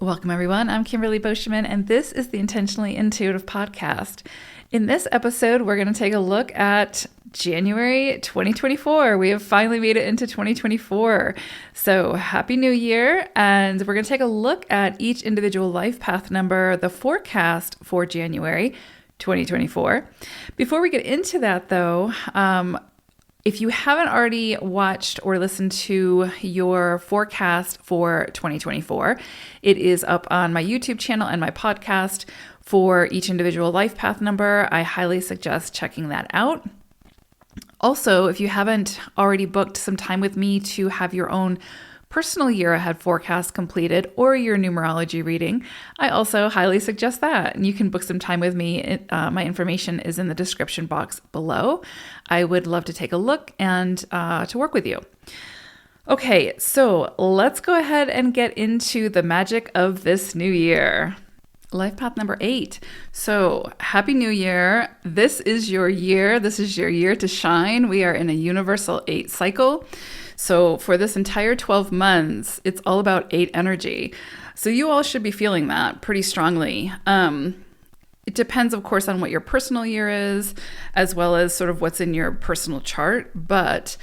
Welcome, everyone. I'm Kimberly Boschman, and this is the Intentionally Intuitive Podcast. In this episode, we're going to take a look at January 2024. We have finally made it into 2024. So happy New Year. And we're going to take a look at each individual life path number, the forecast for January 2024. Before we get into that, though, if you haven't already watched or listened to your forecast for 2024, it is up on my YouTube channel and my podcast for each individual life path number. I highly suggest checking that out. Also, if you haven't already booked some time with me to have your own personal year ahead forecast completed or your numerology reading, I also highly suggest that. And you can book some time with me. My information is in the description box below. I would love to take a look and to work with you. Okay, so let's go ahead and get into the magic of this new year. Life path number 8. So happy new year. This is your year. This is your year to shine. We are in a universal 8 cycle. So for this entire 12 months, it's all about 8 energy. So you all should be feeling that pretty strongly. It depends, of course, on what your personal year is, as well as sort of what's in your personal chart. But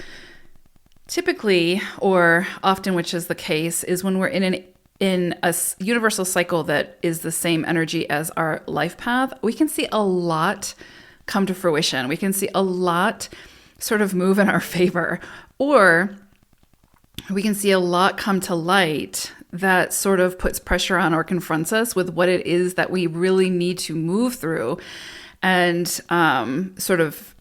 typically, or often, which is the case, is when we're in a universal cycle that is the same energy as our life path, we can see a lot come to fruition. We can see a lot sort of move in our favor, or we can see a lot come to light that sort of puts pressure on or confronts us with what it is that we really need to move through and sort of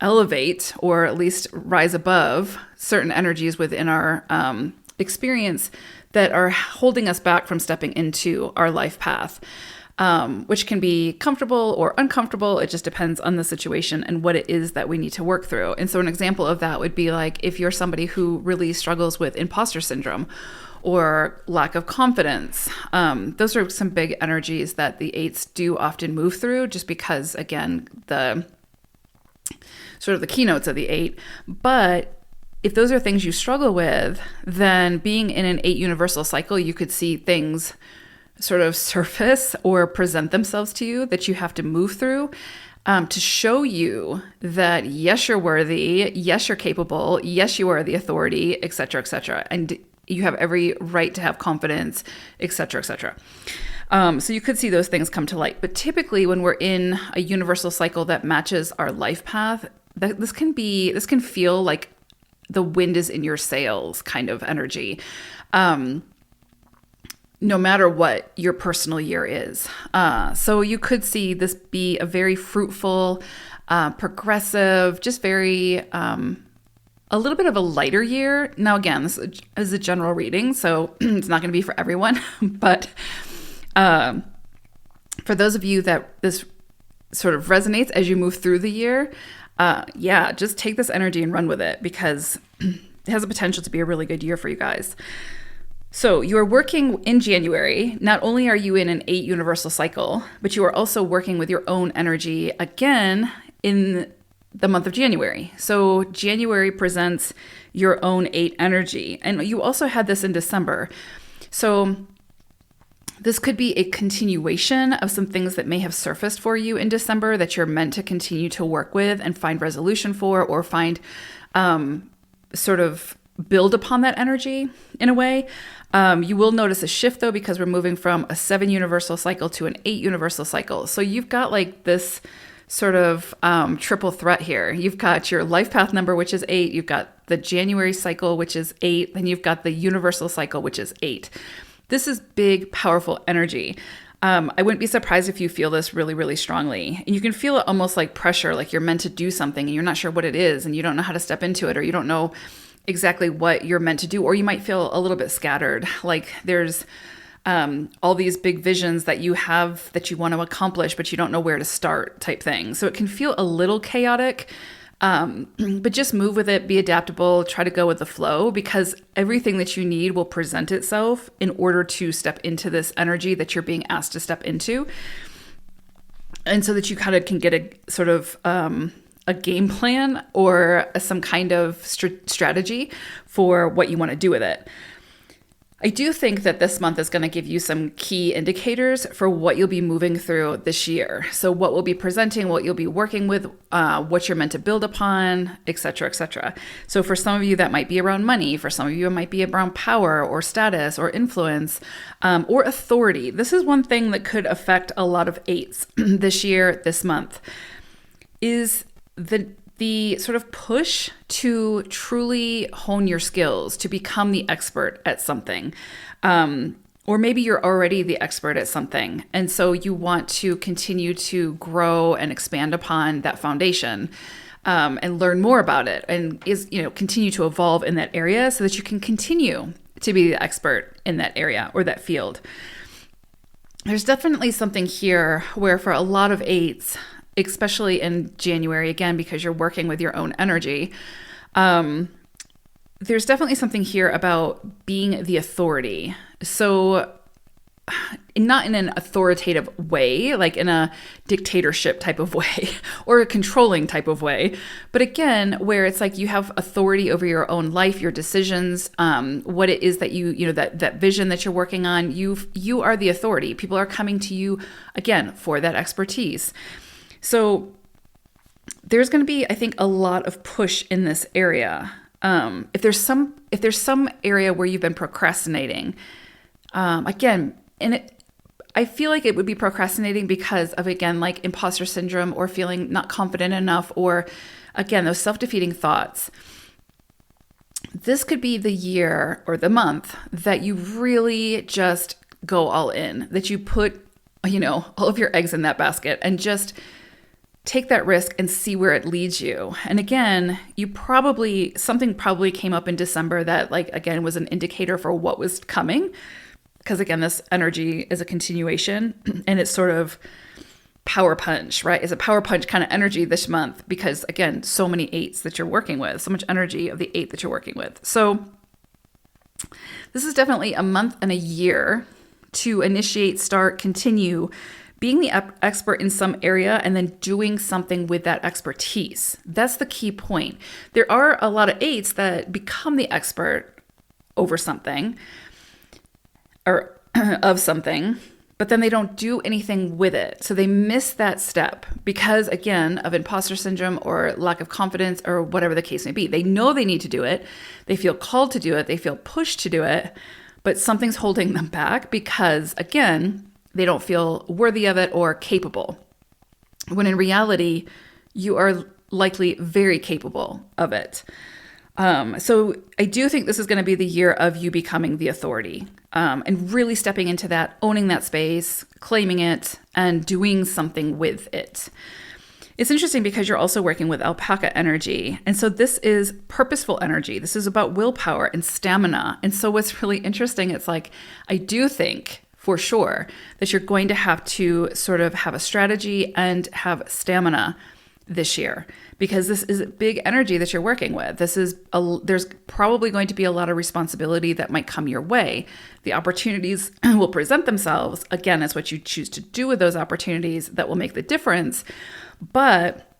elevate, or at least rise above certain energies within our experience that are holding us back from stepping into our life path, which can be comfortable or uncomfortable. It just depends on the situation and what it is that we need to work through. And so an example of that would be like if you're somebody who really struggles with imposter syndrome or lack of confidence. Those are some big energies that the 8s do often move through, just because, again, the sort of the keynotes of the 8. But if those are things you struggle with, then being in an 8 universal cycle, you could see things sort of surface or present themselves to you that you have to move through to show you that, yes, you're worthy, yes, you're capable, yes, you are the authority, et cetera, et cetera. And you have every right to have confidence, et cetera, et cetera. So you could see those things come to light. But typically when we're in a universal cycle that matches our life path, this can feel like the wind is in your sails kind of energy, no matter what your personal year is. So you could see this be a very fruitful, progressive, just very, a little bit of a lighter year. Now, again, this is a general reading, so it's not going to be for everyone. But for those of you that this sort of resonates as you move through the year, just take this energy and run with it, because it has the potential to be a really good year for you guys. So you are working in January. Not only are you in an 8 universal cycle, but you are also working with your own energy again in the month of January. So January presents your own 8 energy. And you also had this in December. So this could be a continuation of some things that may have surfaced for you in December that you're meant to continue to work with and find resolution for, or find sort of build upon that energy in a way. You will notice a shift, though, because we're moving from a 7 universal cycle to an 8 universal cycle. So you've got like this sort of triple threat here. You've got your life path number, which is 8. You've got the January cycle, which is 8. Then you've got the universal cycle, which is 8. This is big, powerful energy. I wouldn't be surprised if you feel this really, really strongly. And you can feel it almost like pressure, like you're meant to do something and you're not sure what it is and you don't know how to step into it, or you don't know exactly what you're meant to do, or you might feel a little bit scattered, like there's all these big visions that you have that you want to accomplish, but you don't know where to start type thing. So it can feel a little chaotic, but just move with it, be adaptable, try to go with the flow, because everything that you need will present itself in order to step into this energy that you're being asked to step into. And so that you kind of can get a sort of a game plan or some kind of strategy for what you want to do with it. I do think that this month is going to give you some key indicators for what you'll be moving through this year. So what we'll be presenting, what you'll be working with, what you're meant to build upon, et cetera, et cetera. So for some of you, that might be around money. For some of you, it might be around power or status or influence or authority. This is one thing that could affect a lot of eights this year, this month, is the sort of push to truly hone your skills, to become the expert at something. Or maybe you're already the expert at something. And so you want to continue to grow and expand upon that foundation and learn more about it and continue to evolve in that area so that you can continue to be the expert in that area or that field. There's definitely something here where for a lot of eights, especially in January, again, because you're working with your own energy, there's definitely something here about being the authority. So not in an authoritative way, like in a dictatorship type of way or a controlling type of way, but again, where it's like you have authority over your own life, your decisions, what it is that that vision that you're working on, you are the authority. People are coming to you, again, for that expertise. So there's going to be, I think, a lot of push in this area. If there's some area where you've been procrastinating, again, I feel like it would be procrastinating because of, again, like imposter syndrome or feeling not confident enough, or again, those self-defeating thoughts. This could be the year or the month that you really just go all in, that you put, all of your eggs in that basket and just take that risk and see where it leads you. And again, something probably came up in December that, like, again, was an indicator for what was coming. Because again, this energy is a continuation and it's sort of power punch, right? It's a power punch kind of energy this month because, again, so many eights that you're working with, so much energy of the eight that you're working with. So this is definitely a month and a year to initiate, start, continue being the expert in some area and then doing something with that expertise. That's the key point. There are a lot of eights that become the expert over something or of something, but then they don't do anything with it. So they miss that step because, again, of imposter syndrome or lack of confidence or whatever the case may be. They know they need to do it. They feel called to do it. They feel pushed to do it, but something's holding them back because, again, they don't feel worthy of it or capable. When in reality, you are likely very capable of it. So I do think this is going to be the year of you becoming the authority and really stepping into that, owning that space, claiming it, and doing something with it. It's interesting because you're also working with alpaca energy. And so this is purposeful energy. This is about willpower and stamina. And so what's really interesting, it's like, I do think for sure that you're going to have to sort of have a strategy and have stamina this year, because this is big energy that you're working with. There's probably going to be a lot of responsibility that might come your way. The opportunities will present themselves. Again, it's what you choose to do with those opportunities that will make the difference. But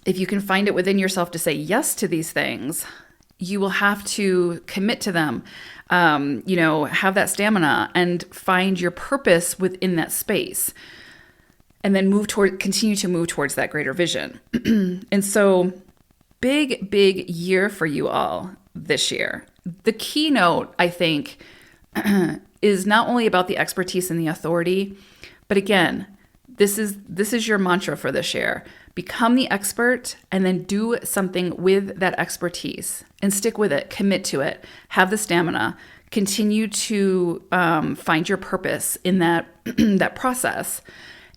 if you can find it within yourself to say yes to these things, you will have to commit to them, have that stamina and find your purpose within that space. And then continue to move towards that greater vision. And so big year for you all this year. The keynote, I think, is not only about the expertise and the authority, but again, this is your mantra for this year. Become the expert and then do something with that expertise and stick with it, commit to it, have the stamina, continue to find your purpose in that, that process.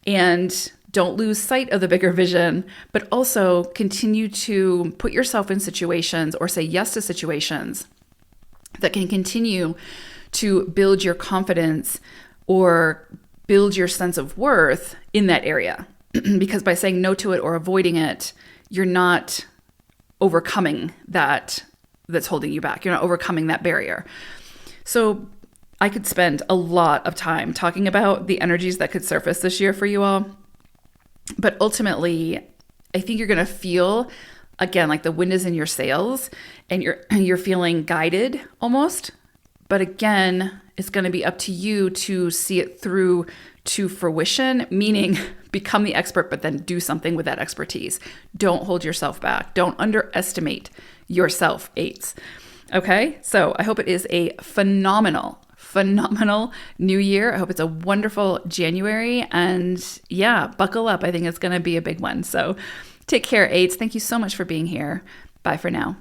And don't lose sight of the bigger vision, but also continue to put yourself in situations or say yes to situations that can continue to build your confidence or build your sense of worth in that area. Because by saying no to it or avoiding it, you're not overcoming that's holding you back. You're not overcoming that barrier. So I could spend a lot of time talking about the energies that could surface this year for you all. But ultimately, I think you're going to feel, again, like the wind is in your sails and you're feeling guided almost But again, it's going to be up to you to see it through to fruition, meaning become the expert, but then do something with that expertise. Don't hold yourself back. Don't underestimate yourself, 8s. Okay, so I hope it is a phenomenal new year. I hope it's a wonderful January. And yeah, buckle up. I think it's going to be a big one. So take care, 8s. Thank you so much for being here. Bye for now.